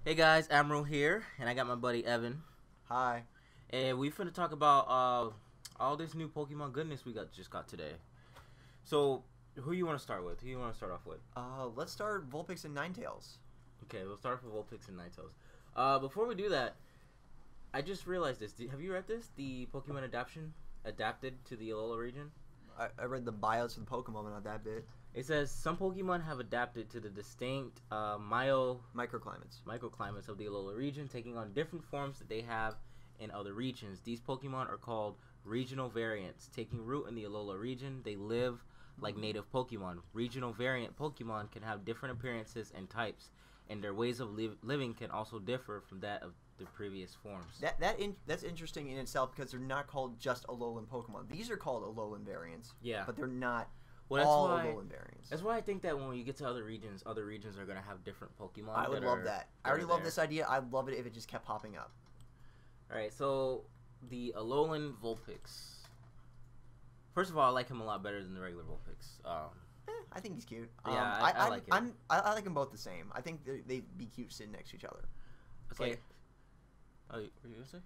Hey guys, Amro here, and I got my buddy Evan, Hi. and we finna talk about all this new Pokemon goodness we just got today. So, who you want to start with? Who you want to start off with? Let's start Vulpix and Ninetails. Okay, we'll start off with Vulpix and Ninetales. Before we do that, I just realized this. Have you read this? The Pokemon adapted to the Alola region. I read the bios for the Pokemon, but not that bit. It says some Pokemon have adapted to the distinct microclimates of the Alola region, taking on different forms that they have in other regions. These Pokemon are called regional variants. Taking root in the Alola region, they live like native Pokemon. Regional variant Pokemon can have different appearances and types, and their ways of living can also differ from that of the previous forms. That's interesting in itself because they're not called just Alolan Pokemon. These are called Alolan variants. Yeah. But they're not all Alolan variants. That's why I think that when you get to other regions are going to have different Pokemon. I would love that. I already love this idea. I'd love it if it just kept popping up. Alright, so the Alolan Vulpix. First of all, I like him a lot better than the regular Vulpix. I think he's cute. Yeah, I like him. I like them both the same. I think they'd be cute sitting next to each other. Okay. Like, what were you going to say?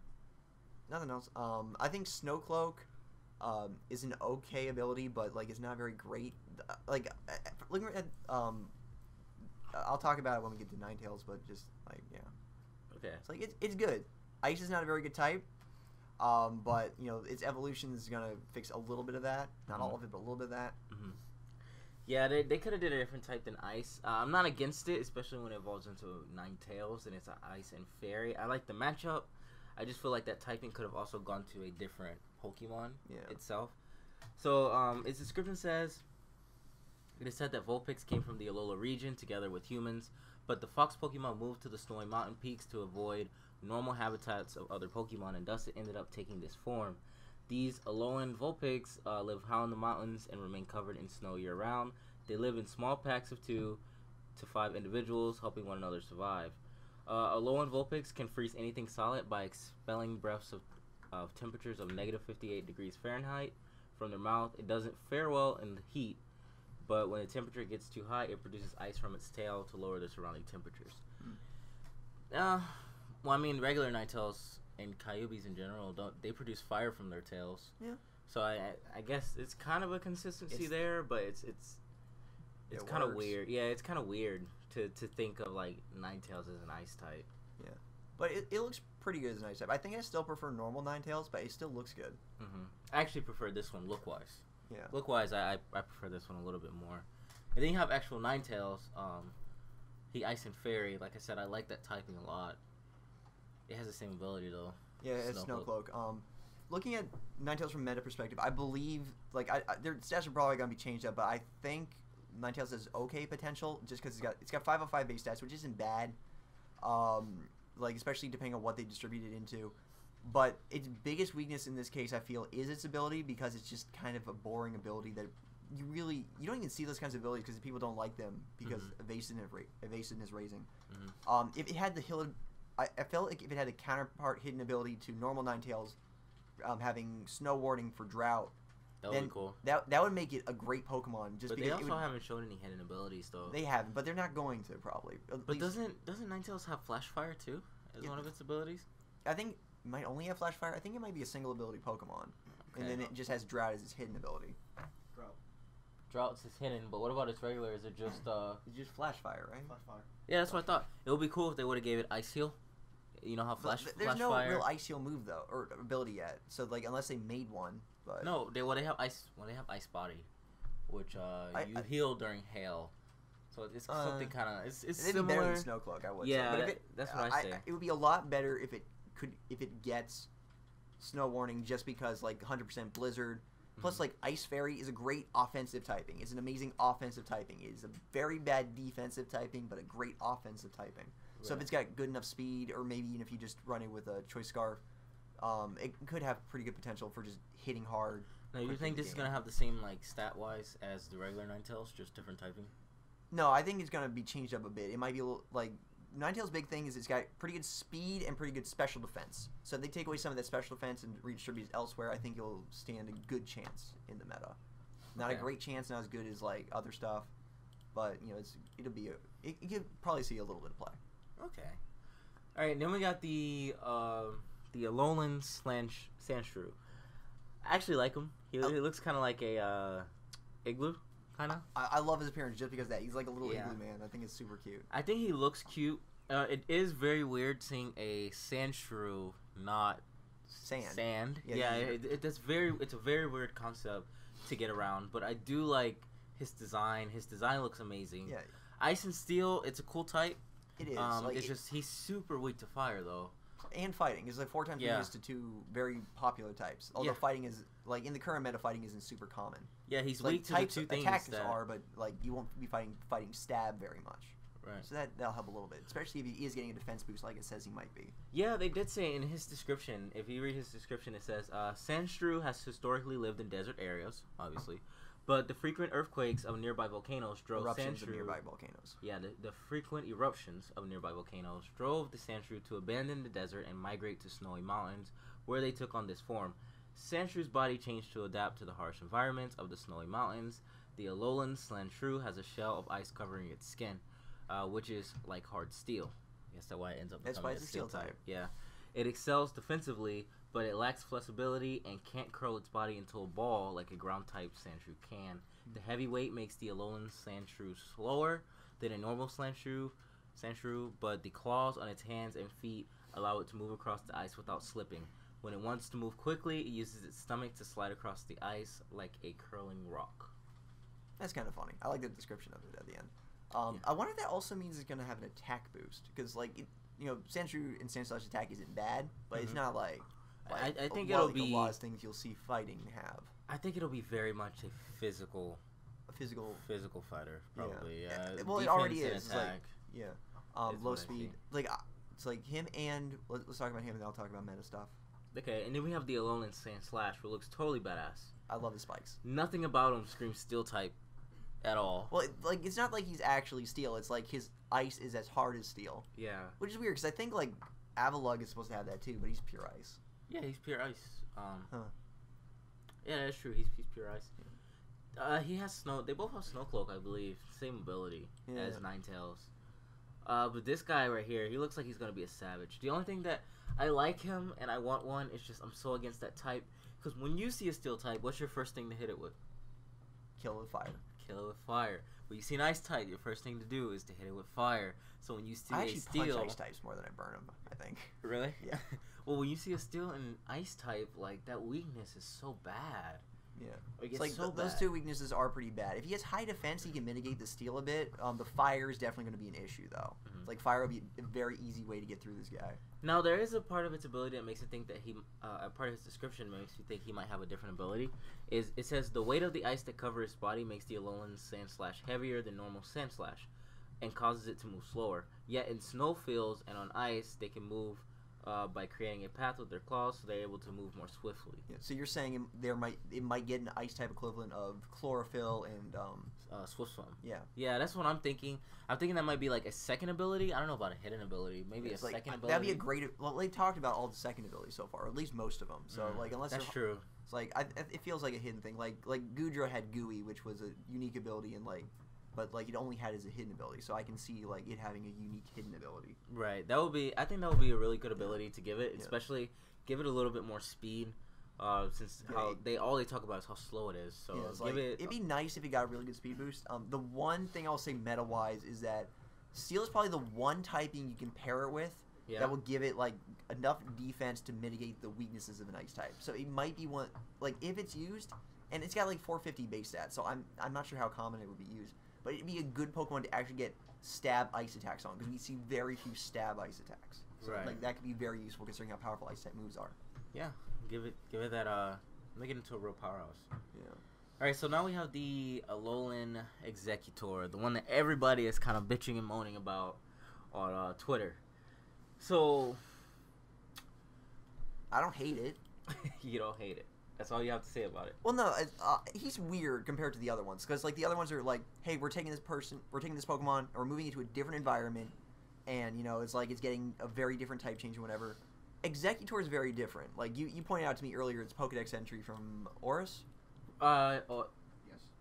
nothing else. I think Snowcloak is an okay ability, but like it's not very great. Like looking at I'll talk about it when we get to Ninetales, but just like Okay. it's like it's good. Ice is not a very good type, but you know its evolution is gonna fix a little bit of that. Not all of it, but a little bit of that. Yeah, they could have did a different type than Ice. I'm not against it, especially when it evolves into Ninetales and it's an Ice and Fairy. I like the matchup. I just feel like that typing could have also gone to a different Pokemon itself. So, its description says, it is said that Vulpix came from the Alola region together with humans, but the fox Pokemon moved to the snowy mountain peaks to avoid normal habitats of other Pokemon, and thus it ended up taking this form. These Alolan Vulpix live high in the mountains and remain covered in snow year-round. They live in small packs of 2 to 5 individuals, helping one another survive. Alolan Vulpix can freeze anything solid by expelling breaths of temperatures of negative 58 degrees Fahrenheit from their mouth. It doesn't fare well in the heat, but when the temperature gets too high, it produces ice from its tail to lower the surrounding temperatures. Well, I mean, regular Ninetales and Kyuubis in general they produce fire from their tails. Yeah. So I guess it's kind of a consistency there, but it's kind of weird. Yeah, it's kind of weird to think of like Ninetales as an ice type. Yeah, but it looks pretty good as an ice type. I think I still prefer normal Ninetales, but it still looks good. I actually prefer this one look-wise. Yeah. Look-wise, I prefer this one a little bit more. And then you have actual Ninetales. He Ice and Fairy. Like I said, I like that typing a lot. It has the same ability though. Yeah, it's Snowcloak. Looking at Ninetales from meta perspective, I believe like their stats are probably gonna be changed up, but I think Ninetales has okay potential just because it's got 505 base stats, which isn't bad. Like especially depending on what they distribute it into. But its biggest weakness in this case, I feel, is its ability because it's just kind of a boring ability that you don't even see those kinds of abilities because people don't like them because evasiveness raising. If it had the I felt like if it had a counterpart hidden ability to normal Ninetales, having snow warding for drought, that would be cool. That would make it a great Pokemon. Just but because they also haven't shown any hidden abilities though. They haven't, but they're not going to probably. But doesn't Ninetales have Flash Fire too as one of its abilities? I think it might only have Flash Fire. I think it might be a single ability Pokemon, and then it just has Drought as its hidden ability. Drought's is hidden, but what about its regular? Is it just It's just Flash Fire, right? Flash Fire. Yeah, that's what I thought. It would be cool if they would have gave it Ice Heal. You know how There's no Fire. real Ice Heal move though, or ability yet. So like, unless they made one, but no, they have Ice Body, which you heal during hail. So it's something kind of it's similar. Be better than Snowcloak, I would. Yeah, say. But that's what I say. It would be a lot better if it gets Snow Warning just because like 100% Blizzard. Plus, like Ice Fairy is a great offensive typing. It's an amazing offensive typing. It is a very bad defensive typing, but a great offensive typing. So if it's got good enough speed, or maybe even if you just run it with a Choice Scarf, it could have pretty good potential for just hitting hard. Now, you think this is gonna have the same like stat wise as the regular Ninetales, just different typing? No, I think it's gonna be changed up a bit. It might be a little, like Ninetales' big thing is it's got pretty good speed and pretty good special defense. So if they take away some of that special defense and redistribute it elsewhere, I think it'll stand a good chance in the meta. Not a great chance, not as good as like other stuff, but you know you could probably see a little bit of play. Okay. All right, then we got the Alolan Sandshrew. I actually like him. He looks kind of like a igloo, kind of. I love his appearance just because of that. He's like a little Yeah. igloo man. I think it's super cute. I think he looks cute. It is very weird seeing a Sandshrew not sand. Yeah, it's a very weird concept to get around. But I do like his design. His design looks amazing. Yeah. Ice and Steel, it's a cool type. It is. It's just he's super weak to fire though. And fighting. It's like 4 times weakness to 2 very popular types. Although fighting is like in the current meta, fighting isn't super common. Yeah, he's like, weak to the 2 things. Attacks are, but like you won't be fighting stab very much. Right. So that'll help a little bit, especially if he is getting a defense boost like it says he might be. Yeah, they did say in his description, if you read his description, it says, Sandshrew has historically lived in desert areas, obviously, but the frequent earthquakes of nearby volcanoes drove Eruptions Sandshrew... of nearby volcanoes. Yeah, the frequent eruptions of nearby volcanoes drove the Sandshrew to abandon the desert and migrate to snowy mountains, where they took on this form. Sandshrew's body changed to adapt to the harsh environments of the snowy mountains. The Alolan Sandshrew has a shell of ice covering its skin, which is like hard steel. I guess that's why it ends up becoming a steel type. Yeah. It excels defensively, but it lacks flexibility and can't curl its body into a ball like a ground-type Sandshrew can. The heavy weight makes the Alolan Sandshrew slower than a normal Sandshrew, but the claws on its hands and feet allow it to move across the ice without slipping. When it wants to move quickly, it uses its stomach to slide across the ice like a curling rock. That's kind of funny. I like the description of it at the end. I wonder if that also means it's going to have an attack boost. Because, like, Sandshrew and Sandslash attack isn't bad, but it's not like I think it'll be a lot of things you'll see fighting have. I think it'll be very much a physical fighter, probably. Yeah. Well, it already is. It's like, low speed. Like, it's like him and let's talk about him, and then I'll talk about meta stuff. Okay, and then we have the Alolan Sandslash, who looks totally badass. I love his spikes. Nothing about him screams steel type at all. Well, it's not like he's actually steel. It's like his ice is as hard as steel. Yeah. Which is weird, because I think, like, Avalugg is supposed to have that, too, but he's pure ice. Yeah, he's pure ice. Yeah, that's true. He's pure ice. He has snow. They both have snow cloak, I believe. Same ability as Ninetails. But this guy right here, he looks like he's gonna be a savage. The only thing that I like him and I want one is just I'm so against that type. Because when you see a steel type, what's your first thing to hit it with? Kill it with fire. Kill it with fire. When you see an ice type, your first thing to do is to hit it with fire. So when you see I a actually steel, punch ice types more than I burn them, I think. Really? Yeah. Well, when you see a steel and ice type, like that weakness is so bad. Yeah. It's like so those 2 weaknesses are pretty bad. If he has high defense, he can mitigate the steel a bit. The fire is definitely going to be an issue, though. Like, fire will be a very easy way to get through this guy. Now, there is a part of its ability that makes it think that a part of his description makes you think he might have a different ability. It says, the weight of the ice that covers his body makes the Alolan Sandslash heavier than normal Sandslash and causes it to move slower. Yet in snowfields and on ice, they can move by creating a path with their claws, so they're able to move more swiftly. Yeah, so you're saying it might get an ice type equivalent of chlorophyll and Swift Swim. Yeah. Yeah, that's what I'm thinking. I'm thinking that might be like a second ability. I don't know about a hidden ability. Maybe second ability. That'd be a great. Well, they talked about all the second abilities so far, or at least most of them. So like, unless that's true. It's like it feels like a hidden thing. Like Goodra had Gooey, which was a unique ability, and but it only had as a hidden ability. So I can see like it having a unique hidden ability. Right. I think that would be a really good ability to give it, especially give it a little bit more speed. Since all they talk about is how slow it is, so it'd be nice if it got a really good speed boost. The one thing I'll say meta wise is that Steel is probably the one typing you can pair it with that will give it like enough defense to mitigate the weaknesses of an ice type. So it might be one if it's used, and it's got like 450 base stats, so I'm not sure how common it would be used, but it'd be a good Pokemon to actually get stab ice attacks on, because we see very few stab ice attacks. So that could be very useful considering how powerful ice type moves are. Yeah. Give it that make it into a real powerhouse. Yeah. Alright, so now we have the Alolan Executor, the one that everybody is kind of bitching and moaning about on Twitter. So I don't hate it. You don't hate it. That's all you have to say about it. Well, no, he's weird compared to the other ones, because like the other ones are like, hey, we're taking this Pokemon, and we're moving it to a different environment, and it's like it's getting a very different type change and whatever. Executor is very different. Like you pointed out to me earlier, it's Pokedex entry from Oris.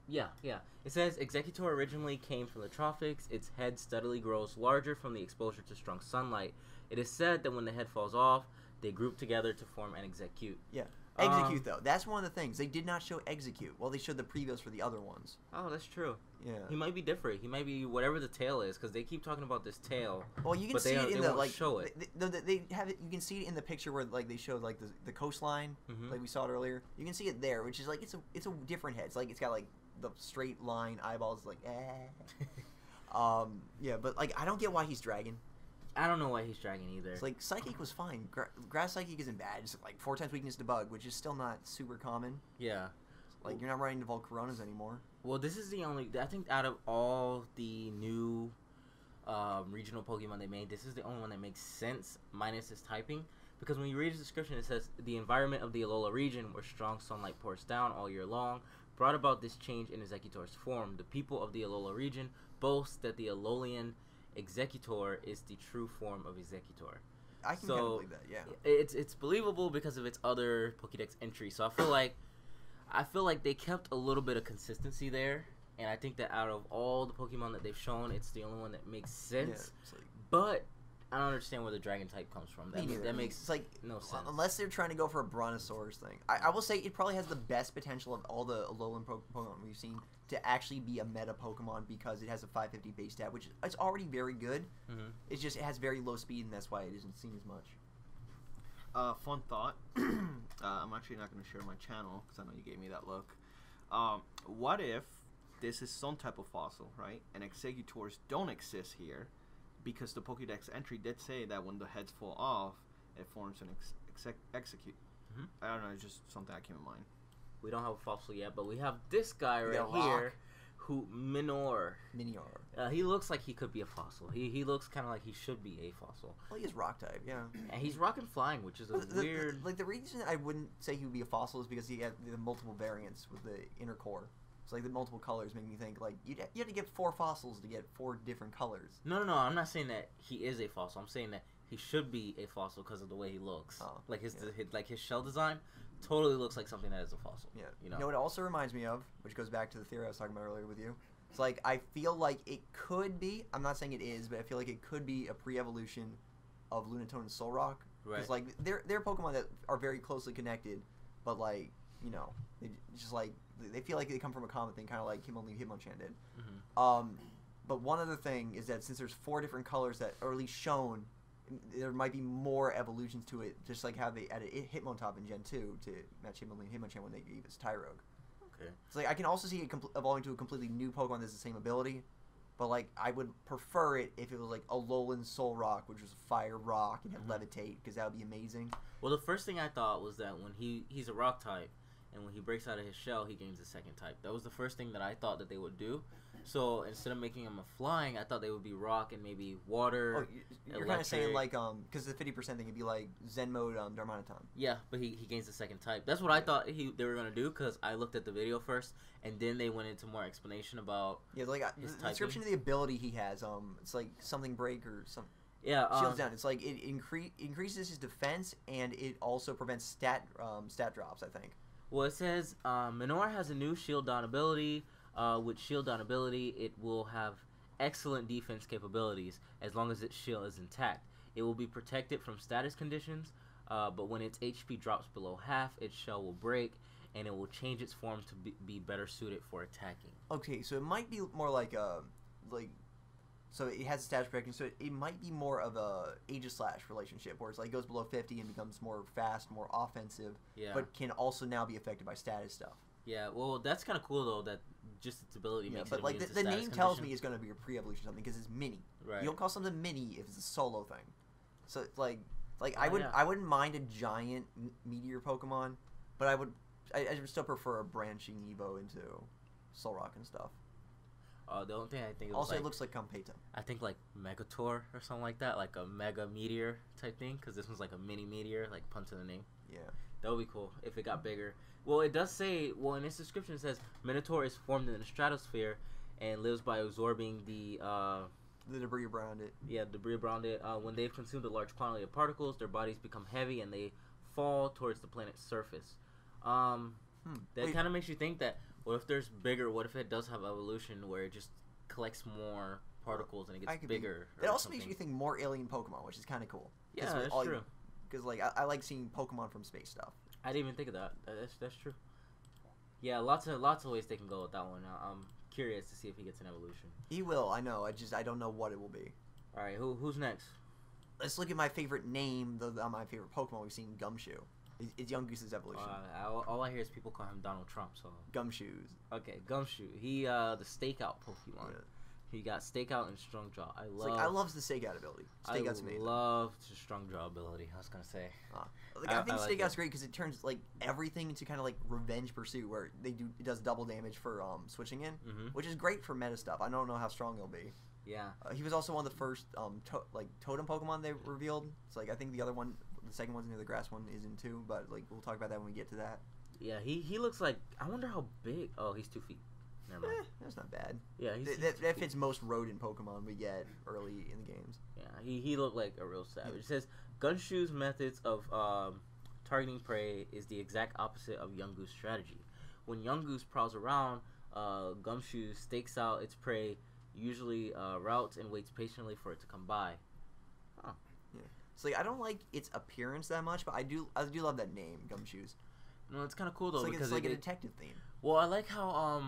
Yes. Yeah. It says Executor originally came from the tropics. Its head steadily grows larger from the exposure to strong sunlight. It is said that when the head falls off, they group together to form and execute. Yeah. Execute, though. That's one of the things. They did not show Execute. Well, they showed the previews for the other ones. Oh, that's true. Yeah. He might be different. He might be whatever the tail is, because they keep talking about this tail. Well, you can see it in the, like... show it. They have it... You can see it in the picture where, like, they showed, like, the coastline, like we saw it earlier. You can see it there, which is, like, it's a different head. It's, like, it's got, like, the straight line eyeballs, like, yeah, but, like, I don't get why he's dragon. I don't know why he's dragging either. It's like Psychic was fine. Grass Psychic isn't bad. It's like 4 times weakness to Bug, which is still not super common. Yeah. Like you're not running the Volcaronas anymore. Well, this is the only. I think out of all the new regional Pokemon they made, this is the only one that makes sense minus his typing. Because when you read his description, it says the environment of the Alola region, where strong sunlight pours down all year long, brought about this change in Executor's form. The people of the Alola region boast that the Alolan Executor is the true form of Executor. I can kind of believe that, yeah. It's believable because of its other Pokédex entry. So I feel like they kept a little bit of consistency there, and I think that out of all the Pokemon that they've shown, it's the only one that makes sense. Yeah, but I don't understand where the Dragon type comes from. That makes no sense. Unless they're trying to go for a Brontosaurus thing. I will say it probably has the best potential of all the Alolan Pokemon we've seen to actually be a meta Pokemon because it has a 550 base stat, which it's already very good. It's just it has very low speed, and that's why it isn't seen as much. Fun thought. I'm actually not going to share my channel because I know you gave me that look. What if this is some type of fossil, right? And Executors don't exist here because the Pokédex entry did say that when the heads fall off, it forms an Execute. I don't know, it's just something that came in mind. We don't have a fossil yet, but we have this guy right here, who Minoor. He looks like he could be a fossil. He looks kind of like he should be a fossil. Well, he is rock type, yeah. And he's rock and flying, which is weird. The reason I wouldn't say he would be a fossil is because he had the multiple variants with the inner core. It's like the multiple colors make me think like you have to get 4 fossils to get 4 different colors. No. I'm not saying that he is a fossil. I'm saying that he should be a fossil because of the way he looks. Like his shell design totally looks like something that is a fossil. Yeah. You know what it also reminds me of, which goes back to the theory I was talking about earlier with you. It's like I feel like it could be. I'm not saying it is, but I feel like it could be a pre-evolution of Lunatone and Solrock. Right. Because like they're Pokemon that are very closely connected, but like they just like they feel like they come from a common thing, kind of like Hitmonchan did. But one other thing is that since there's 4 different colors that are at least shown, there might be more evolutions to it, just like how they added Hitmontop in Gen 2 to match Hitmonchan when they gave us Tyrogue. Okay. It's like I can also see it evolving to a completely new Pokemon that's the same ability, but like I would prefer it if it was like Alolan Solrock, which was Fire Rock and had Levitate, because that would be amazing. Well, the first thing I thought was that when he's a rock type, and when he breaks out of his shell, he gains a second type. That was the first thing that I thought that they would do. So instead of making him a flying, I thought they would be rock and maybe water. Oh, you're kind of saying like because the 50% thing would be like Zen mode Darmanitan. Yeah, but he gains the second type. That's what I thought they were gonna do because I looked at the video first and then they went into more explanation about like the description of the ability he has. It's like something break or something. Yeah, shields down. It's like it increases his defense and it also prevents stat drops, I think. Well, it says Minoor has a new shield down ability. With shield down ability, it will have excellent defense capabilities as long as its shield is intact. It will be protected from status conditions, but when its HP drops below half, its shell will break, and it will change its form to be better suited for attacking. Okay, so it might be more like so it has a status protection, so it might be more of a Aegislash relationship, where it's like it goes below 50 and becomes more fast, more offensive, but can also now be affected by status stuff. Yeah, well, that's kind of cool though. That just its ability makes but it like the name tells me it's going to be a pre-evolution something because it's mini. Right. You don't call something mini if it's a solo thing. So like I wouldn't mind a giant meteor Pokemon, but I would still prefer a branching Evo into Solrock and stuff. The only thing I think also it looks like Competum. I think like Megator or something like that, like a mega meteor type thing, because this one's like a mini meteor, like pun to the name. Yeah. That would be cool if it got bigger. Well, it does say, in its description it says, Minotaur is formed in the stratosphere and lives by absorbing the debris around it. Yeah, debris around it. When they've consumed a large quantity of particles, their bodies become heavy and they fall towards the planet's surface. That kind of makes you think that, what if it does have evolution where it just collects more particles and it gets could bigger. It or also something. makes you think more alien Pokemon, which is kind of cool. Yeah, that's true. Because like I like seeing Pokemon from space stuff. I didn't even think of that. That's true. Yeah, lots of ways they can go with that one. I'm curious to see if he gets an evolution. He will. I know. I don't know what it will be. All right, who's next? Let's look at my favorite name, my favorite Pokemon we've seen, Gumshoe. It's Young Goose's evolution. All I hear is people call him Donald Trump. So Gumshoes. okay, Gumshoe. He the stakeout Pokemon. Yeah. He got stakeout and strong jaw. I love the stakeout ability. Stakeout's amazing. I love the strong jaw ability. I was gonna say. I think like stakeout's great because it turns like everything into kind of like revenge pursuit, where it does double damage for switching in, which is great for meta stuff. I don't know how strong he'll be. Yeah. He was also one of the first totem Pokemon they revealed. It's like I think the second one's near the grass one is in too, but like we'll talk about that when we get to that. Yeah, he looks like, I wonder how big. Oh, he's 2 feet. Never mind. That's not bad. Yeah, that fits most rodent Pokemon we get early in the games. Yeah, he looked like a real savage. It says Gumshoe's methods of targeting prey is the exact opposite of Young Goose strategy. When Young Goose prowls around, Gumshoe stakes out its prey, usually routes and waits patiently for it to come by. Huh. Yeah. So like, I don't like its appearance that much, but I do love that name, Gumshoes. No, it's kind of cool though, because it's like a detective theme. Well, I like how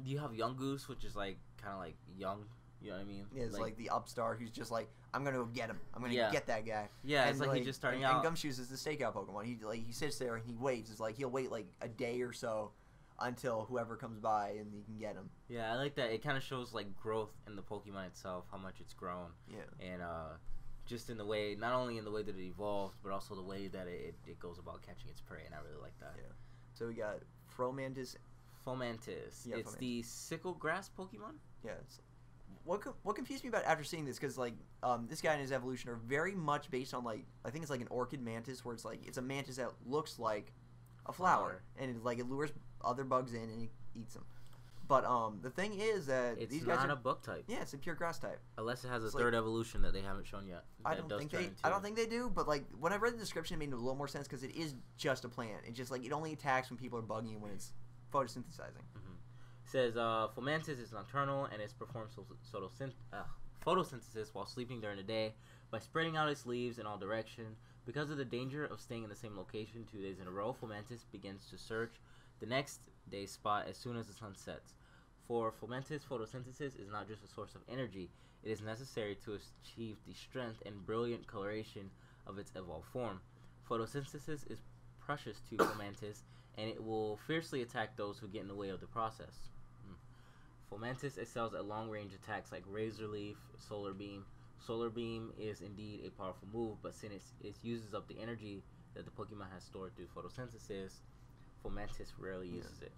you have Young Goose, which is like kind of like young. You know what I mean? Yeah, it's like the upstart who's just like, I'm gonna go get him. I'm gonna get that guy. Yeah, and it's like he's just starting out. And Gumshoes is the stakeout Pokemon. He sits there and he waits. It's like he'll wait like a day or so until whoever comes by and he can get him. Yeah, I like that. It kind of shows like growth in the Pokemon itself, how much it's grown. Yeah. And just in the way, not only in the way that it evolved, but also the way that it goes about catching its prey, and I really like that. Yeah. So we got Fomantis. Yeah, it's the sickle grass Pokemon. Yeah. What confused me about after seeing this, because like this guy and his evolution are very much based on like, I think it's like an orchid mantis, where it's like it's a mantis that looks like a flower, and it lures other bugs in and it eats them. But the thing is that these guys are not a bug type. Yeah, it's a pure grass type. Unless it has a third evolution that they haven't shown yet. I don't think they do. But like when I read the description, it made a little more sense because it is just a plant. It's just like it only attacks when people are bugging you when it's photosynthesizing. It says Fomantis is nocturnal and it performs photosynthesis while sleeping during the day by spreading out its leaves in all directions. Because of the danger of staying in the same location 2 days in a row, Fomantis begins to search the next day's spot as soon as the sun sets. For Fomantis, photosynthesis is not just a source of energy, it is necessary to achieve the strength and brilliant coloration of its evolved form. Photosynthesis is precious to Fomantis, and it will fiercely attack those who get in the way of the process. Fomantis excels at long-range attacks like Razor Leaf, Solar Beam. Solar Beam is indeed a powerful move, but since it uses up the energy that the Pokemon has stored through photosynthesis, Fomantis rarely uses it.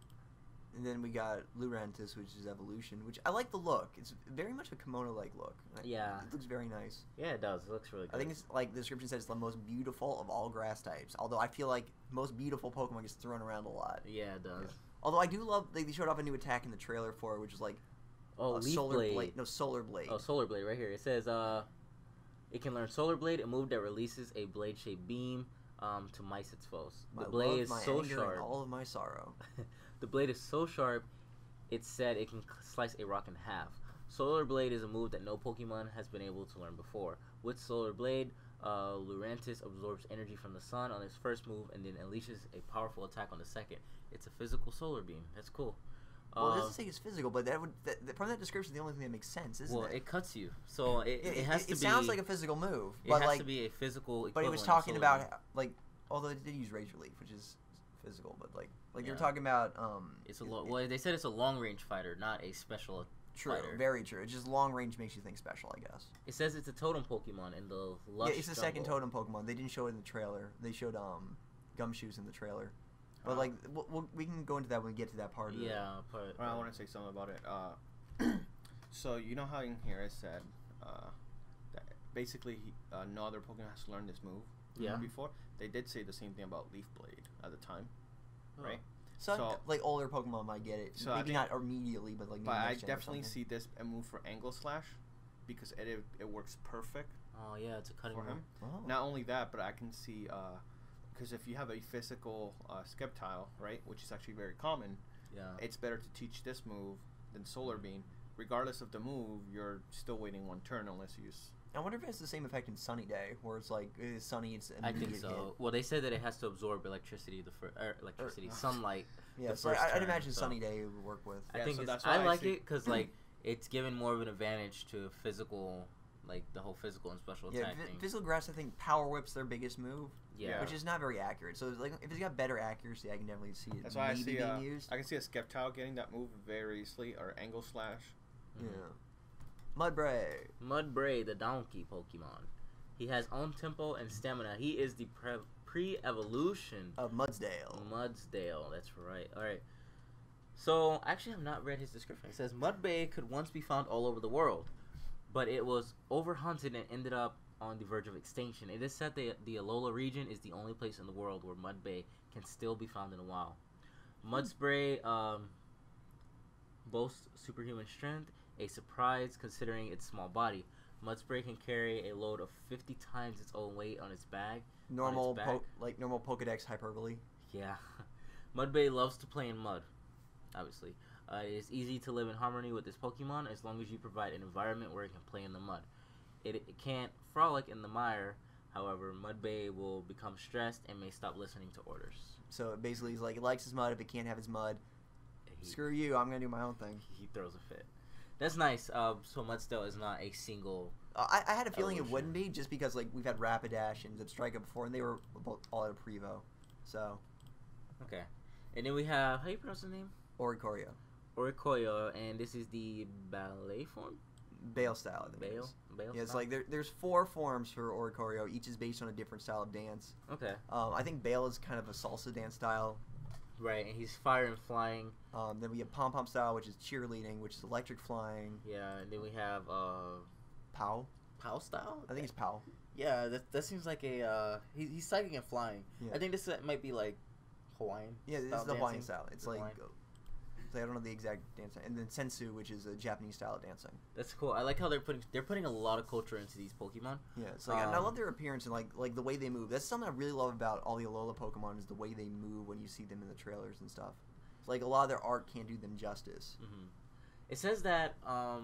And then we got Lurantis, which is evolution, which I like the look. It's very much a kimono-like look. Yeah. It looks very nice. Yeah, it does. It looks really good. I think it's like the description says it's the most beautiful of all grass types. Although I feel like most beautiful Pokemon gets thrown around a lot. Yeah, it does. Yeah. Although I do love, they showed off a new attack in the trailer for it, which is like Solar Blade. No, Solar Blade. Oh, Solar Blade right here. It says it can learn Solar Blade, a move that releases a blade-shaped beam to mice its foes. The blade is so sharp. And all of my sorrow. The blade is so sharp, it's said it can slice a rock in half. Solar Blade is a move that no Pokemon has been able to learn before. With Solar Blade, Lurantis absorbs energy from the sun on its first move and then unleashes a powerful attack on the second. It's a physical Solar Beam. That's cool. Well, it doesn't say it's physical, but from that description, the only thing that makes sense, isn't it? Well, it cuts you, so it has to be. It sounds like a physical move. It has to be a physical. But he was talking about like, although it did use Razor Leaf, which is physical, but like they were talking about it's a well, they said it's a long range fighter, not a special. True, fighter. Very true. It's just long range makes you think special, I guess. It says it's a totem Pokemon in the Lush it's the second totem Pokemon. They didn't show it in the trailer. They showed Gumshoes in the trailer. But like we can go into that when we get to that part. I want to say something about it. So you know how in here it said that basically no other Pokemon has learned this move before. They did say the same thing about Leaf Blade at the time, right? So like older Pokemon might get it. So maybe not immediately, but like. But I definitely see this a move for Angle Slash because it works perfect. Oh yeah, it's a cutting for him. Oh. Not only that, but I can see. Because if you have a physical Sceptile, right, which is actually very common, it's better to teach this move than Solar Beam. regardless of the move, you're still waiting one turn unless you use. I wonder if it has the same effect in Sunny Day, where it's like it's sunny, it's I think immediate so. hit. Well, they said that it has to absorb electricity, sunlight. Yeah, the so first I'd turn, imagine so. Sunny Day would work with. I Yeah, think so it's, that's why I I like see- it because like it's given more of an advantage to physical, like the whole physical and special Yeah, attack thing. Physical Grass, I think Power Whip's their biggest move, Yeah. which is not very accurate. So like if it's got better accuracy, I can definitely see it That's why I maybe see. being used. I can see a Skeptile getting that move very easily, or Angle Slash. Mhm. Yeah. Mudbray. Mudbray, the donkey Pokemon. He has own tempo and stamina. He is the pre-evolution Of Mudsdale. Mudsdale. That's right. All right. So, actually, I have not read his description. It says Mudbray could once be found all over the world, but it was overhunted and ended up on the verge of extinction. It is said that the Alola region is the only place in the world where Mudbray can still be found in a while. Mudspray boasts superhuman strength, a surprise considering its small body. Mudspray can carry a load of 50 times its own weight on its bag. Normal, back. normal Pokedex hyperbole. Yeah. Mudbray loves to play in mud, obviously. It is easy to live in harmony with this Pokemon as long as you provide an environment where it can play in the mud. It can't frolic in the mire, however, Mudbray will become stressed and may stop listening to orders. So basically, he's like, it likes his mud. If it can't have his mud, He, screw you. I'm gonna do my own thing. he throws a fit. That's nice. So Mudstale is not a single... I had a feeling it Evolution. wouldn't be, just because like we've had Rapidash and Zebstrika before, and they were both all out of Prevo. So Okay. And then we have... How do you pronounce his name? Oricorio, Oricorio, and this is the ballet form? Bale style. I think it Bale? is. Bale Yeah, it's style? like there's 4 forms for Oricorio. Each is based on a different style of dance. Okay. I think Bale is kind of a salsa dance style. Right, and he's fire and flying. Then we have Pom Pom style, which is cheerleading, which is electric flying. Yeah, and then we have Pow. Pow style? I think it's Pow. Yeah, that seems like a he's psychic and flying. Yeah. I think this might be like Hawaiian. Yeah, this style is the Hawaiian dancing. style. It's The like, Hawaiian. I don't know the exact dance. And then Sensu, which is a Japanese style of dancing. That's cool. I like how they're putting a lot of culture into these Pokemon. Yeah, it's like, and I love their appearance and like the way they move. That's something I really love about all the Alola Pokemon is the way they move when you see them in the trailers and stuff. It's like a lot of their art can't do them justice. Mm-hmm. It says that how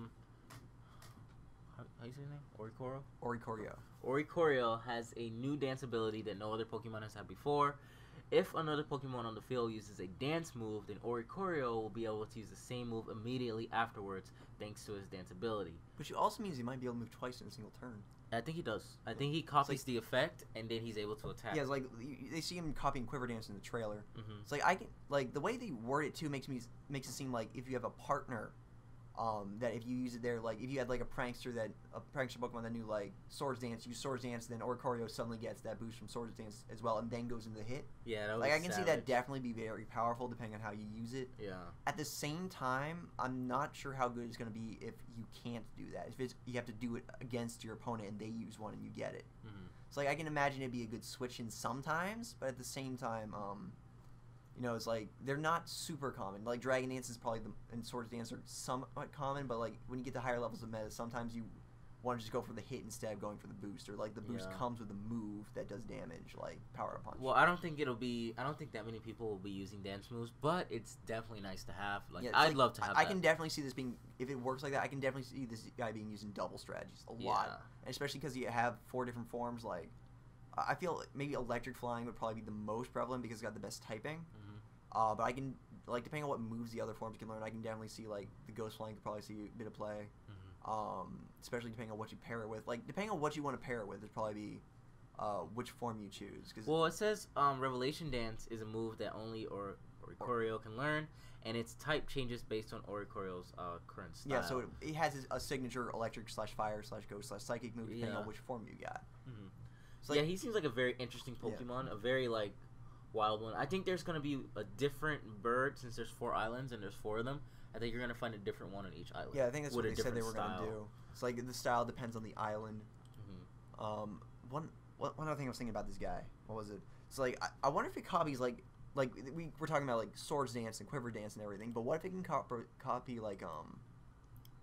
you say his name? Oricoro? Oricorio. Oricorio has a new dance ability that no other Pokemon has had before. If another Pokemon on the field uses a dance move, then Oricorio will be able to use the same move immediately afterwards thanks to his dance ability. Which also means he might be able to move twice in a single turn. I think he does. I think he copies the effect and then he's able to attack. Yeah, it's like they see him copying Quiver Dance in the trailer. Mm-hmm. It's like I can like the way they word it too makes it seem like if you have a partner, that if you use it there, like if you had like a prankster Pokemon that knew like Swords Dance, use Swords Dance, then Oricorio suddenly gets that boost from Swords Dance as well, and then goes into the hit. Yeah, that was Like I can see that savage. definitely be very powerful depending on how you use it. Yeah. At the same time, I'm not sure how good it's going to be if you can't do that. If you have to do it against your opponent and they use one and you get it. Mm-hmm. It's like I can imagine it'd be a good switch in sometimes, but at the same time, it's like they're not super common. Like Dragon Dance is probably and Swords Dance are somewhat common, but like when you get to higher levels of meta, sometimes you want to just go for the hit instead of going for the boost, or like the boost Yeah. comes with a move that does damage, like Power Punch. Well, I don't think that many people will be using dance moves, but it's definitely nice to have. Like, Yeah, it's I'd like- love to have I that. can definitely see this being, if it works like that, I can definitely see this guy being used in double strategies a lot. Yeah. And especially because you have 4 different forms. Like, I feel like maybe electric flying would probably be the most prevalent because it's got the best typing. Mhm. But I can, like, depending on what moves the other forms can learn, I can definitely see, like, the Ghost Flying could probably see a bit of play. Especially depending on what you pair it with. Like, depending on what you want to pair it with, it'd probably be which form you choose. Cause Well, it says Revelation Dance is a move that only Oricorio can learn, and its type changes based on Oricorio's current style. yeah, so it has a signature electric/fire/ghost/psychic move depending Yeah. on which form you got. Mhm. It's like, Yeah, he seems like a very interesting Pokemon, a very, like, wild one. I think there's going to be a different bird since there's 4 islands and there's 4 of them. I think you're going to find a different one on each island. yeah, I think that's what with a they said they different were going to style. do. It's like the style depends on the island. Mhm. One other thing I was thinking about this guy. What was it? It's like I wonder if it copies like we were talking about like Swords Dance and Quiver Dance and everything. But what if it can copy like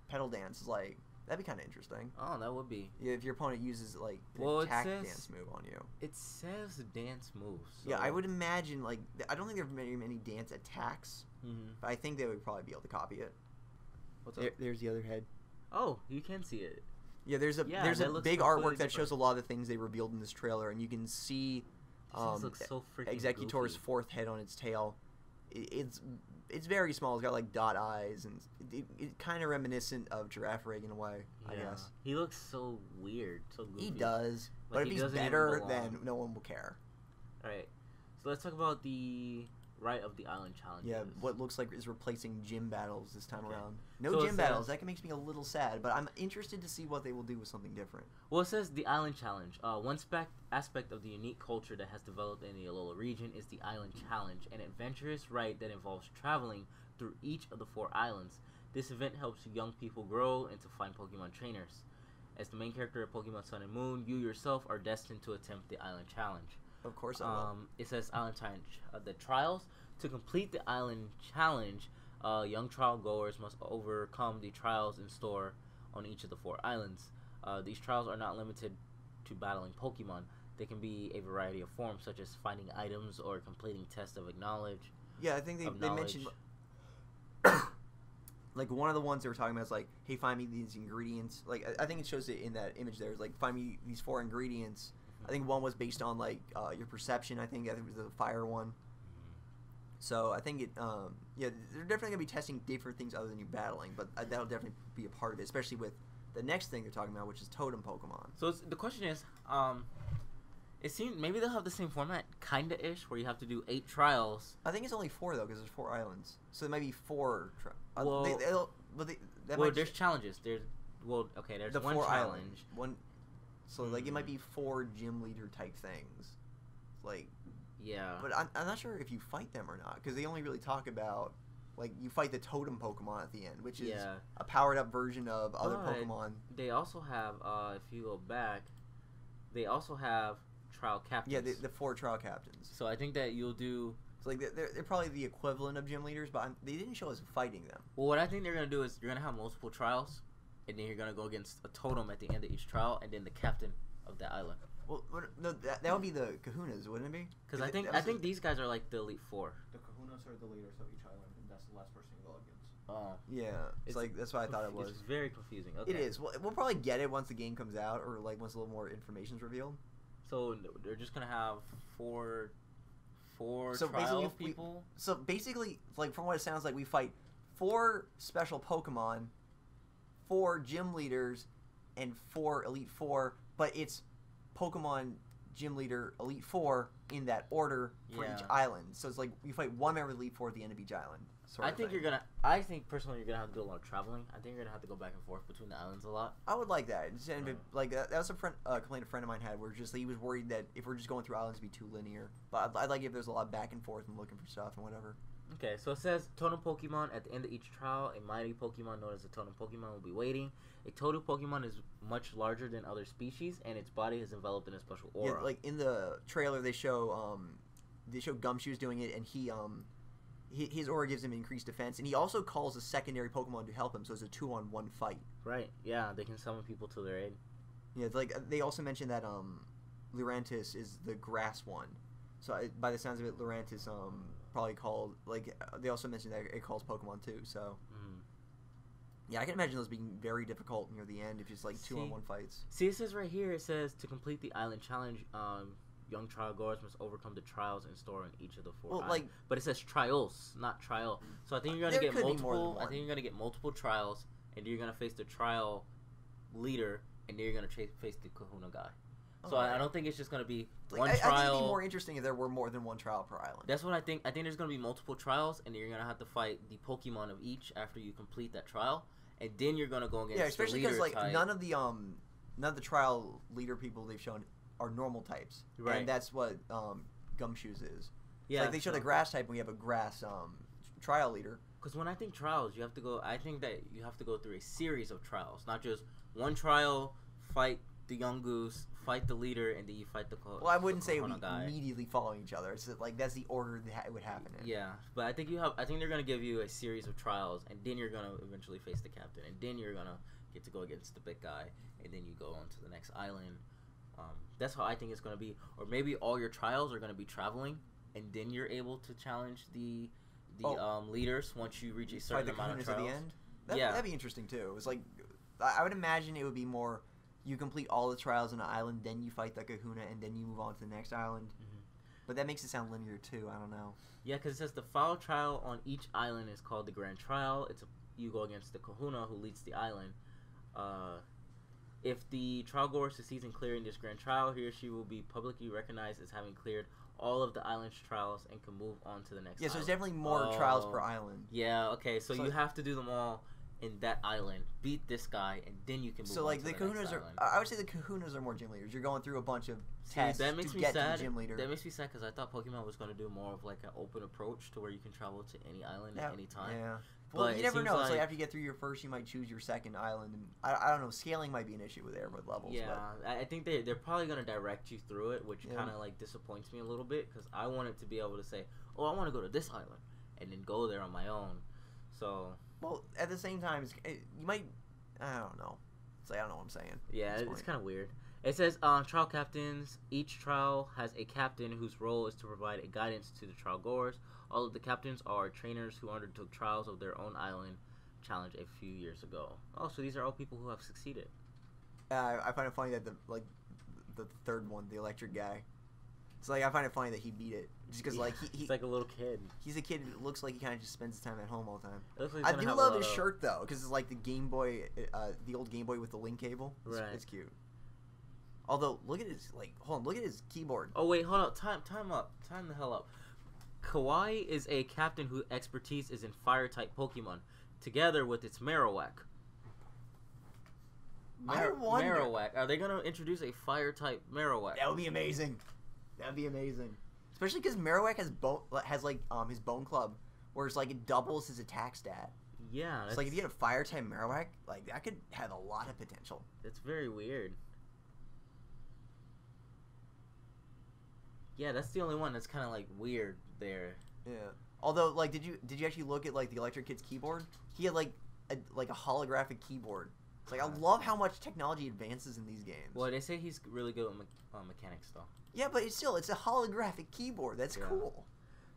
Pedal Dance? Like that'd be kind of interesting. Oh, that would be. Yeah, if your opponent uses like an Well, it attack says- dance move on you. It says dance moves. So. Yeah, I would imagine like I don't think there are many dance attacks, Mhm. but I think they would probably be able to copy it. What's up? There's the other head. Oh, you can see it. Yeah, there's a that big looks artwork completely that shows a different. lot of the things they revealed in this trailer, and you can see These things look so freaking Executor's goofy. fourth head on its tail. It's very small. It's got like dot eyes, and it's kind of reminiscent of Giraffe Rig in a way, I guess. He looks so weird, so goofy. He does, Like, but he if he's doesn't even better, belong. then no one will care. Alright, so let's talk about the Right of the Island challenges. Yeah, what looks like is replacing gym battles this time Okay. around. No So it gym battles. says- That makes me a little sad, but I'm interested to see what they will do with something different. Well, it says the Island Challenge. One aspect of the unique culture that has developed in the Alola region is the Island Challenge, an adventurous ride that involves traveling through each of the 4 islands. This event helps young people grow and to find Pokemon trainers. As the main character of Pokemon Sun and Moon, you yourself are destined to attempt the Island Challenge. Of course I will. It says Island Challenge. The trials. To complete the Island Challenge, young trial goers must overcome the trials in store on each of the 4 islands. These trials are not limited to battling Pokemon. They can be a variety of forms, such as finding items or completing tests of knowledge. Yeah, I think they mentioned like one of the ones they were talking about is like, hey, find me these ingredients. Like I think it shows it in that image there. It's like, find me these 4 ingredients. I think one was based on like your perception. I think it was the fire one. So I think it, yeah, they're definitely gonna be testing different things other than you battling, but that'll definitely be a part of it, especially with the next thing they're talking about, which is totem Pokemon. So the question is, it seems maybe they'll have the same format, kinda ish, where you have to do 8 trials. I think it's only 4 though, because there's 4 islands, so it might be 4. Well, there's challenges. There's there's the one 4 challenge. islands. One, so like it might be 4 gym leader type things, like. Yeah. But I'm not sure if you fight them or not, because they only really talk about, like, you fight the totem Pokemon at the end, which is a powered up version of other Pokemon. They also have, if you go back, they also have trial captains. Yeah, the 4 trial captains. So I think that you'll do. So like they're probably the equivalent of gym leaders, but they didn't show us fighting them. Well, what I think they're gonna do is you're gonna have multiple trials, and then you're gonna go against a totem at the end of each trial, and then the captain of that island. Well, no, that would be the Kahunas, wouldn't it be? Because I think these guys are like the Elite 4. The Kahunas are the leaders of each island, and that's the last person you go against. Oh. Yeah, it's like that's what I thought it was. It's very confusing. Okay. It is. We'll probably get it once the game comes out, or like once a little more information's revealed. So they're just gonna have four So trial basically, people. So basically, like from what it sounds like, we fight 4 special Pokemon, 4 gym leaders, and 4 Elite 4. But it's Pokemon Gym Leader Elite 4 in that order for each island. So it's like you fight one member of Elite 4 at the end of each island. I think personally you're gonna have to do a lot of traveling. I think you're gonna have to go back and forth between the islands a lot. I would like that. Like that was a complaint a friend of mine had, where just he was worried that if we're just going through islands, it'd be too linear. But I'd like if there's a lot of back and forth and looking for stuff and whatever. Okay, so it says Totem Pokemon at the end of each trial. A mighty Pokemon known as a Totem Pokemon will be waiting. A Totem Pokemon is much larger than other species, and its body is enveloped in a special aura. Yeah, like in the trailer, they show Gumshoe's doing it, and his aura gives him increased defense, and he also calls a secondary Pokemon to help him, so it's a 2-on-1 fight. Right. Yeah, they can summon people to their aid. Yeah, it's like they also mentioned that Lurantis is the grass one. So by the sounds of it, Lurantis probably called, like, they also mentioned that it calls Pokemon too. So yeah, I can imagine those being very difficult near the end if it's like 2-on-1 fights. See, it says right here, it says to complete the island challenge, young trial goers must overcome the trials in store in each of the 4 islands. But it says trials, not trial. So I think you're gonna get multiple. I think you're gonna get multiple trials, and you're gonna face the trial leader, and then you're gonna face the Kahuna guy. So I don't think it's just gonna be one trial. I think it'd be more interesting if there were more than one trial per island. That's what I think. I think there's gonna be multiple trials, and you're gonna have to fight the Pokemon of each after you complete that trial, and then you're gonna go against especially the leader because type. none of the trial leader people they've shown are normal types, right? And that's what Gumshoe's is. Yeah, like they showed a grass type, and we have a grass trial leader. Because when I think trials, you have to go. I think that you have to go through a series of trials, not just one trial. Fight the young goose, fight the leader, and then you fight the. Well, I wouldn't say guy. Immediately following each other. It's like that's the order that it would happen in. Yeah, but I think they're gonna give you a series of trials, and then you're gonna eventually face the captain, and then you're gonna get to go against the big guy, and then you go on to the next island. That's how I think it's gonna be. Or maybe all your trials are gonna be traveling, and then you're able to challenge the leaders once you reach a certain amount of trials. At the end? That'd be interesting too. It was like, I would imagine it would be more, you complete all the trials on an island, then you fight the Kahuna, and then you move on to the next island. Mm-hmm. But that makes it sound linear too. I don't know. Yeah, because it says the final trial on each island is called the Grand Trial. You go against the Kahuna who leads the island. If the trial goer succeeds in clearing this Grand Trial, he or she will be publicly recognized as having cleared all of the island's trials and can move on to the next island. So there's definitely more trials per island. Yeah, okay, so you have to do them all in that island, beat this guy, and then you can move on to the next island. So, like, the Kahunas I would say the Kahunas are more gym leaders. You're going through a bunch of tests to get to the gym leader. That makes me sad, because I thought Pokemon was going to do more of, like, an open approach to where you can travel to any island at any time. Yeah. Well, you never know. So after you get through your first, you might choose your second island. And I don't know. Scaling might be an issue with airwood levels. Yeah, but I think they're probably going to direct you through it, which kind of, like, disappoints me a little bit, because I wanted to be able to say, oh, I want to go to this island, and then go there on my own. So... Well, at the same time, you might... I don't know. It's like, I don't know what I'm saying. Yeah, it's kind of weird. It says, trial captains. Each trial has a captain whose role is to provide a guidance to the trial goers. All of the captains are trainers who undertook trials of their own island challenge a few years ago. Oh, so these are all people who have succeeded. I find it funny that the third one, the electric guy, it's like, I find it funny that he beat it. Just because, like, he's like a little kid. He's a kid who looks like he kind of just spends his time at home all the time. Like I do love his shirt, though, because it's like the Game Boy, the old Game Boy with the link cable. It's cute. Although, look at his, like, hold on, look at his keyboard. Oh, wait, hold up. Time up. Time the hell up. Kawaii is a captain whose expertise is in fire-type Pokemon, together with its Marowak. I wonder. Marowak. Are they going to introduce a fire-type Marowak? That would be amazing. That'd be amazing. Especially because Marowak has his Bone Club, where it's like it doubles his attack stat. Yeah. It's like if you had a fire-type Marowak, like that could have a lot of potential. That's very weird. Yeah, that's the only one that's kind of like weird there. Yeah. Although, like, did you actually look at like the Electric Kid's keyboard? He had like a holographic keyboard. It's like, I love how much technology advances in these games. Well, they say he's really good with mechanics, though. Yeah, but it's a holographic keyboard. That's cool.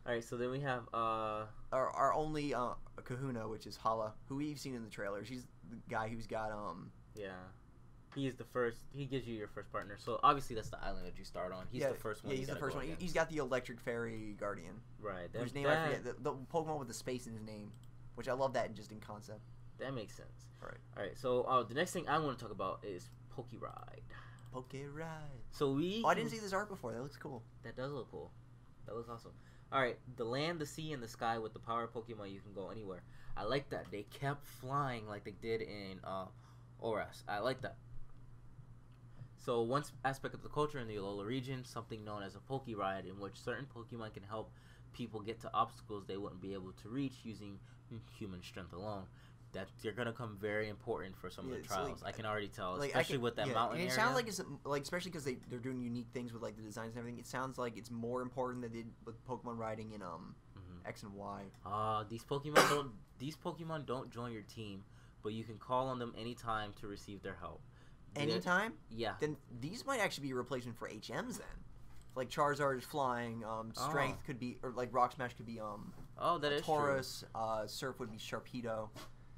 All right, so then we have our only Kahuna, which is Hala, who we've seen in the trailer. She's the guy who's got Yeah. He is the first. He gives you your first partner. So obviously that's the island that you start on. He's the first one. Yeah, he's the first one. Against. He's got the Electric Fairy Guardian. Right. Whose name I forget. The Pokemon with the space in his name, which I love that just in concept. That makes sense. All right. So the next thing I want to talk about is Pokéride. Pokéride. So I didn't see this art before. That looks cool. That does look cool. That looks awesome. All right. The land, the sea, and the sky with the power of Pokemon, you can go anywhere. I like that. They kept flying like they did in Oras. I like that. So one aspect of the culture in the Alola region, something known as a Pokéride, in which certain Pokemon can help people get to obstacles they wouldn't be able to reach using human strength alone. They're gonna come very important for some of the trials. I can already tell, especially with that mountain area. It sounds like it's like, especially because they're doing unique things with like the designs and everything. It sounds like it's more important than they did with Pokemon riding in X and Y. These Pokemon don't join your team, but you can call on them anytime to receive their help. Anytime? Yeah. Then these might actually be a replacement for HMs then. Like Charizard is flying, Strength could be, or like Rock Smash could be that is Taurus, true. Surf would be Sharpedo.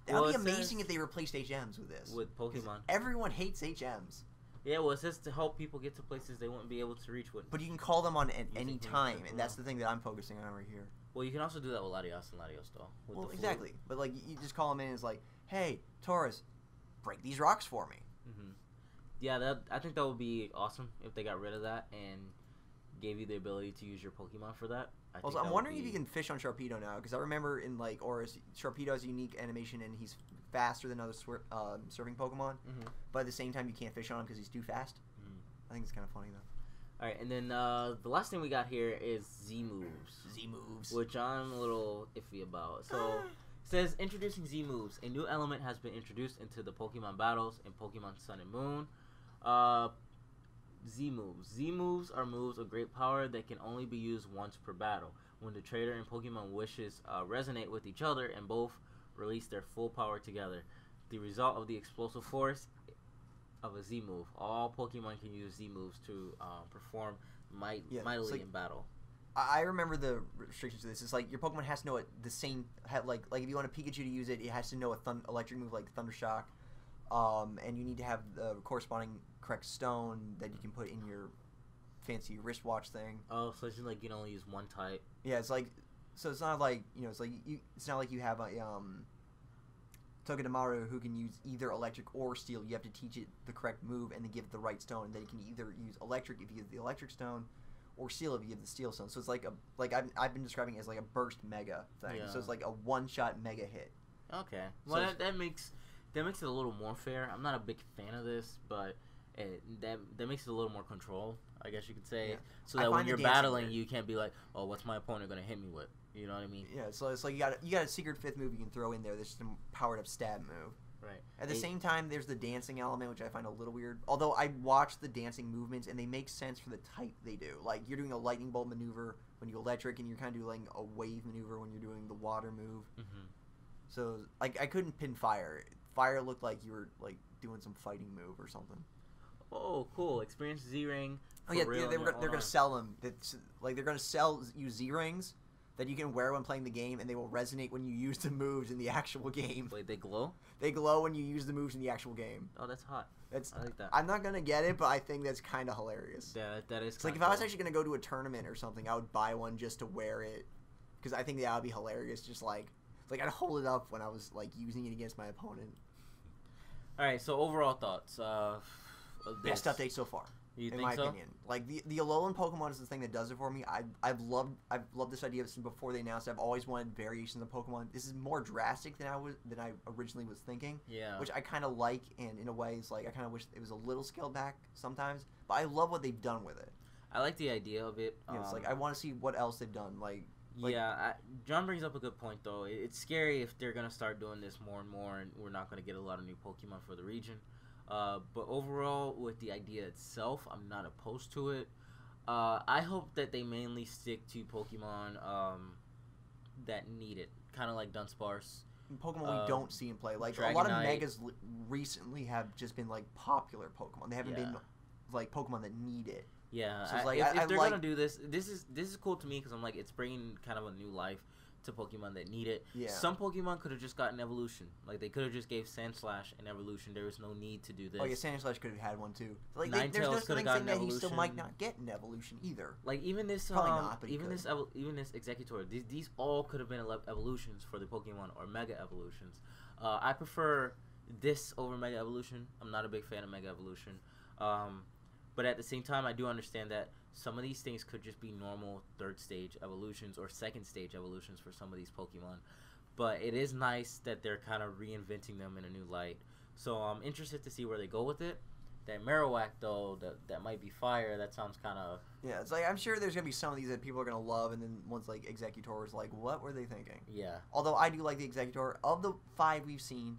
That would be amazing if they replaced HMs with this. With Pokemon. Everyone hates HMs. Yeah, well, it says to help people get to places they wouldn't be able to reach with. But you can call them on at any time, and that's the thing that I'm focusing on right here. Well, you can also do that with Latios and Latios, though. Well, exactly. But like, you just call them in and it's like, hey, Taurus, break these rocks for me. Mm-hmm. Yeah, I think that would be awesome if they got rid of that and gave you the ability to use your Pokemon for that. Also, I'm wondering if you can fish on Sharpedo now, because I remember in like Oris, Sharpedo has a unique animation and he's faster than other surfing Pokemon, but at the same time you can't fish on him because he's too fast. I think it's kind of funny though. Alright, and then the last thing we got here is Z-Moves. Z-Moves. Which I'm a little iffy about. So, it says, introducing Z-Moves. A new element has been introduced into the Pokemon battles in Pokemon Sun and Moon. Z-Moves. Z-Moves are moves of great power that can only be used once per battle. When the trainer and Pokemon wishes resonate with each other and both release their full power together. The result of the explosive force of a Z-move. All Pokemon can use Z-moves to perform mightily in battle. I remember the restrictions to this. It's like your Pokemon has to know the same. Like if you want a Pikachu to use it, it has to know a electric move like Thundershock, and you need to have the corresponding correct stone that you can put in your fancy wristwatch thing. Oh, so it's just like you can only use one type. Yeah, it's like so. It's not like it's like it's not like you have a Togedemaru who can use either electric or steel. You have to teach it the correct move and then give it the right stone. And then it can either use electric if you give the electric stone, or steel if you give the steel stone. So it's like I've been describing it as like a burst mega thing. Yeah. So it's like a one-shot mega hit. Okay. Well, that makes it a little more fair. I'm not a big fan of this, but that makes it a little more control, I guess you could say. Yeah. So that when you're battling, you can't be like, oh, what's my opponent gonna hit me with? You know what I mean? Yeah. So it's like you got a secret fifth move you can throw in there. That's just a powered up stab move. Right. At the same time, there's the dancing element, which I find a little weird. Although I watch the dancing movements, and they make sense for the type they do. Like, you're doing a lightning bolt maneuver when you electric, and you're kind of doing a wave maneuver when you're doing the water move. Mm-hmm. So, like, I couldn't pin fire. Fire looked like you were, like, doing some fighting move or something. Oh, cool. Experience Z-Ring. Oh, yeah, they're going to sell them. They're going to sell you Z-Rings that you can wear when playing the game, and they will resonate when you use the moves in the actual game. Wait, they glow? They glow when you use the moves in the actual game. Oh, that's hot. I like that. I'm not going to get it, but I think that's kind of hilarious. Yeah, that is It's like if I was actually going to go to a tournament or something, I would buy one just to wear it. Because I think that would be hilarious. Just like I'd hold it up when I was like using it against my opponent. All right, so overall thoughts. Best update so far. In my opinion, like the Alolan Pokemon is the thing that does it for me. I've loved this idea since before they announced it. I've always wanted variations of Pokemon. This is more drastic than I originally was thinking. Yeah. Which I kind of like, and in a way, it's like I kind of wish it was a little scaled back sometimes. But I love what they've done with it. I like the idea of it. Yeah, it's like I want to see what else they've done. John brings up a good point though. It's scary if they're gonna start doing this more and more, and we're not gonna get a lot of new Pokemon for the region. But overall, with the idea itself, I'm not opposed to it. I hope that they mainly stick to Pokemon that need it, kind of like Dunsparce. Pokemon we don't see in play. Like Dragonite. A lot of Megas recently have just been like popular Pokemon. They haven't been like Pokemon that need it. Yeah, so if they're gonna do this is cool to me because I'm like it's bringing kind of a new life to Pokemon that need it. Yeah. Some Pokemon could have just gotten evolution. Like they could have just gave Sandslash an evolution. There was no need to do this. Oh yeah, Sandslash could have had one too. Like Ninetales there's no could have thing gotten that evolution. he still might not get an evolution either. Like even this, Probably not, but even this Executor. These all could have been evolutions for the Pokemon or Mega Evolutions. I prefer this over Mega Evolution. I'm not a big fan of Mega Evolution. But at the same time, I do understand that some of these things could just be normal third stage evolutions or second stage evolutions for some of these Pokemon. But it is nice that they're kind of reinventing them in a new light. So I'm interested to see where they go with it. That Marowak, though, that might be fire. That sounds kind of... Yeah, it's like I'm sure there's going to be some of these that people are going to love, and then ones like Executor is like, what were they thinking? Yeah. Although I do like the Executor. Of the 5 we've seen,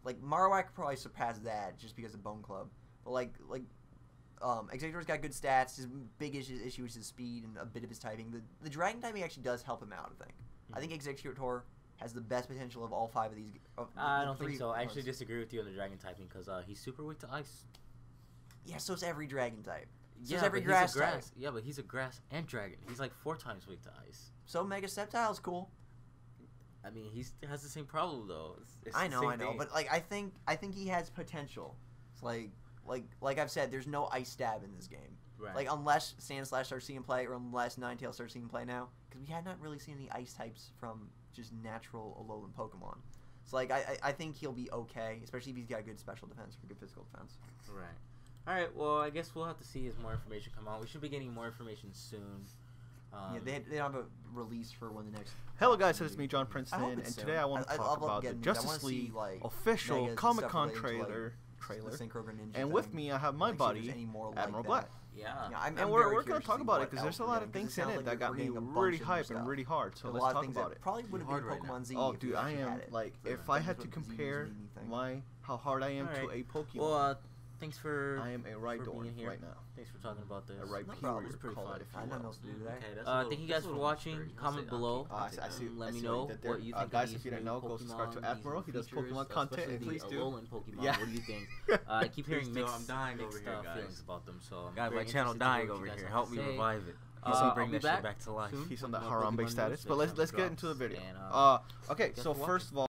like Marowak probably surpassed that just because of Bone Club. But Executor's got good stats. His big issue is his speed and a bit of his typing. The Dragon typing actually does help him out, I think. Mm-hmm. I think Executor has the best potential of all 5 of these. I don't think so. I actually disagree with you on the Dragon typing because he's super weak to ice. Yeah, so is every Dragon type. So is every grass type. Yeah, but he's a grass and dragon. He's like 4 times weak to ice. So Mega Sceptile's cool. I mean, he has the same problem though. I know, but like I think he has potential. It's like I've said, there's no ice stab in this game. Right. Like unless Sandslash starts seeing play, or unless Ninetales starts seeing play now, because we had not really seen any ice types from just natural Alolan Pokemon. So like I think he'll be okay, especially if he's got good special defense or good physical defense. Right. All right. Well, I guess we'll have to see as more information come out. We should be getting more information soon. Yeah, they don't have a release for when the next. Hello guys, it's me, John Princeton, and today I want to talk about the news. Justice League official Comic-Con trailer. And with me, I have my buddy, Admiral Black. Yeah. And we're going to talk about it because there's a lot of things in it that got me really hyped and really hard. So let's talk about it. Probably would have been Pokemon Z. Oh, dude, I am like, if I had to compare how hard I am to a Pokemon. Well, thanks for. I am a Rhydor being here right now. Thanks for talking about this. A Rhyperior, It's pretty call fun. it if I you have will. nothing else to do today. Okay, thank you guys for watching. Comment below. I see, let me what know you did there. what you think. Guys, of if you these didn't know, new go subscribe to Pokemon, Admiral. He these does features, Pokemon content, especially and the please do. Alolan Pokemon. Yeah. What do you think? I keep hearing I'm dying over mixed here, guys. feelings about them. So I'm Guys, very my channel interested to hear dying what over you guys here. have Help to me say. revive it. I'll bring be that shit back back to life. soon He's on with that more Harambe Pokemon status. news But when let's it get into the drops. video. And, Okay, guess so what? first of all.